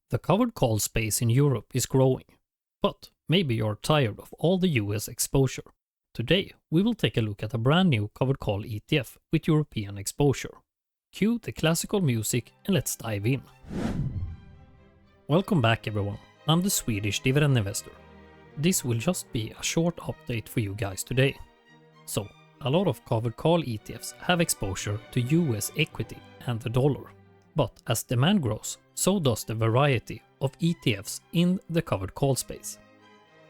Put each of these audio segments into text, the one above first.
The covered call space in Europe is growing, but maybe you're tired of all the US exposure. Today we will take a look at a brand new covered call ETF with European exposure. Cue the classical music and let's dive in. Welcome back everyone, I'm the Swedish dividend investor. This will just be a short update for you guys today. So, a lot of covered call ETFs have exposure to US equity and the dollar. But as demand grows, so does the variety of ETFs in the covered call space.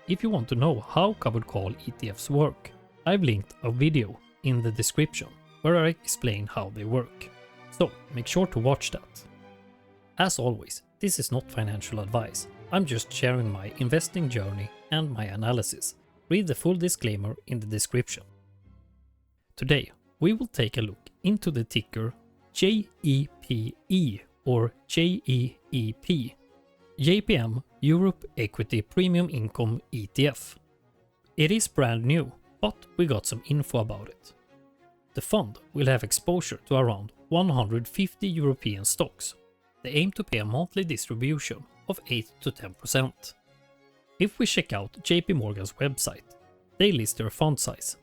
If you want to know how covered call ETFs work, I've linked a video in the description where I explain how they work. So make sure to watch that. As always, this is not financial advice. I'm just sharing my investing journey and my analysis. Read the full disclaimer in the description. Today, we will take a look into the ticker JEPE or JEEP, JPM Europe Equity Premium Income ETF. It is brand new, but we got some info about it. The fund will have exposure to around 150 European stocks. They aim to pay a monthly distribution of 8 to 10%. If we check out JP Morgan's website, they list their fund size,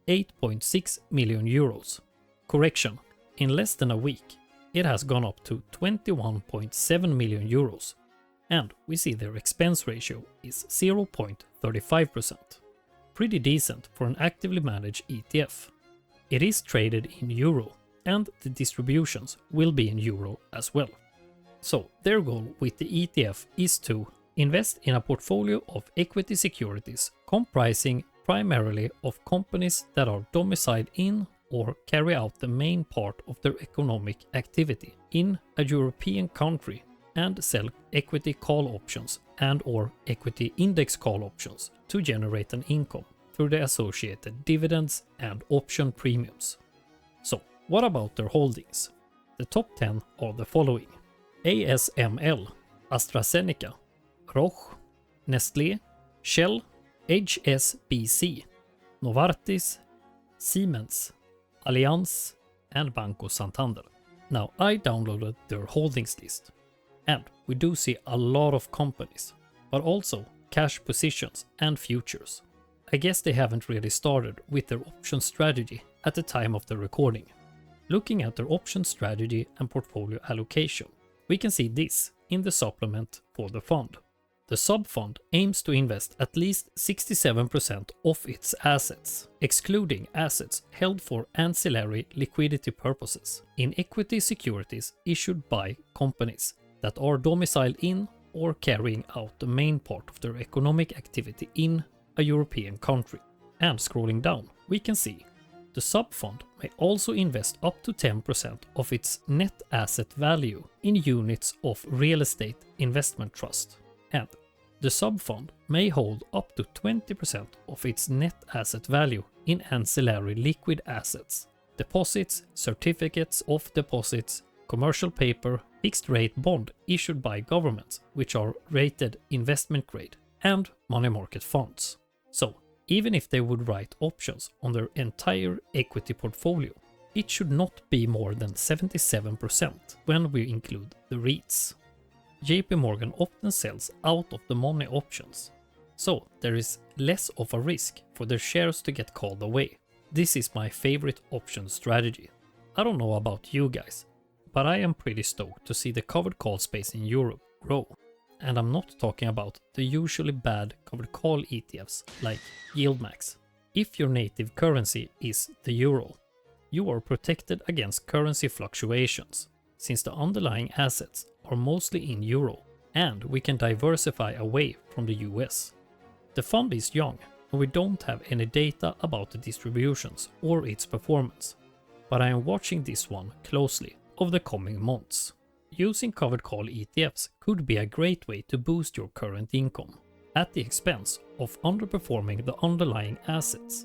8.6 million euros. Correction, in less than a week, it has gone up to 21.7 million euros, and we see their expense ratio is 0.35%. Pretty decent for an actively managed ETF. It is traded in euro, and the distributions will be in euro as well. So their goal with the ETF is to invest in a portfolio of equity securities comprising primarily of companies that are domiciled in or carry out the main part of their economic activity in a European country and sell equity call options and/or equity index call options to generate an income through the associated dividends and option premiums. So, what about their holdings? The top 10 are the following: ASML, AstraZeneca, Roche, Nestlé, Shell, HSBC, Novartis, Siemens, Allianz, and Banco Santander. Now, I downloaded their holdings list, and we do see a lot of companies, but also cash positions and futures. I guess they haven't really started with their option strategy at the time of the recording. Looking at their option strategy and portfolio allocation, we can see this in the supplement for the fund. The sub-fund aims to invest at least 67% of its assets, excluding assets held for ancillary liquidity purposes, in equity securities issued by companies that are domiciled in or carrying out the main part of their economic activity in a European country. And scrolling down, we can see the sub-fund may also invest up to 10% of its net asset value in units of real estate investment trust. And the sub-fund may hold up to 20% of its net asset value in ancillary liquid assets, deposits, certificates of deposits, commercial paper, fixed rate bond issued by governments which are rated investment grade, and money market funds. So, even if they would write options on their entire equity portfolio, it should not be more than 77% when we include the REITs. JP Morgan often sells out of the money options, so there is less of a risk for their shares to get called away. This is my favorite option strategy. I don't know about you guys, but I am pretty stoked to see the covered call space in Europe grow. And I'm not talking about the usually bad covered call ETFs like YieldMax. If your native currency is the euro, you are protected against currency fluctuations, since the underlying assets are mostly in euro, and we can diversify away from the US. The fund is young, and we don't have any data about the distributions or its performance, but I am watching this one closely over the coming months. Using covered call ETFs could be a great way to boost your current income, at the expense of underperforming the underlying assets.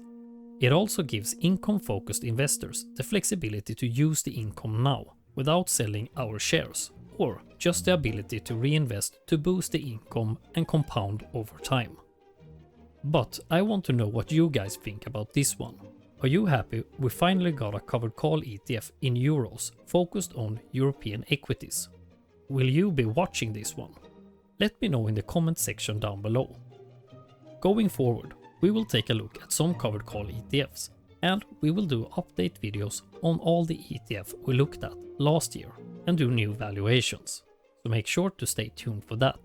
It also gives income-focused investors the flexibility to use the income now, without selling our shares, or just the ability to reinvest to boost the income and compound over time. But I want to know what you guys think about this one. Are you happy we finally got a covered call ETF in euros focused on European equities? Will you be watching this one? Let me know in the comment section down below. Going forward, we will take a look at some covered call ETFs, and we will do update videos on all the ETF we looked at last year and do new valuations. So make sure to stay tuned for that.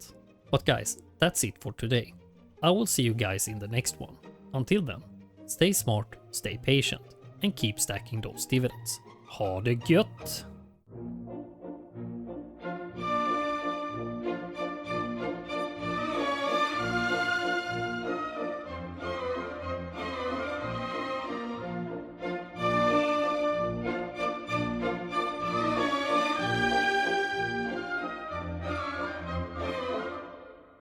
But guys, that's it for today. I will see you guys in the next one. Until then, stay smart, stay patient, and keep stacking those dividends. Ha det gött!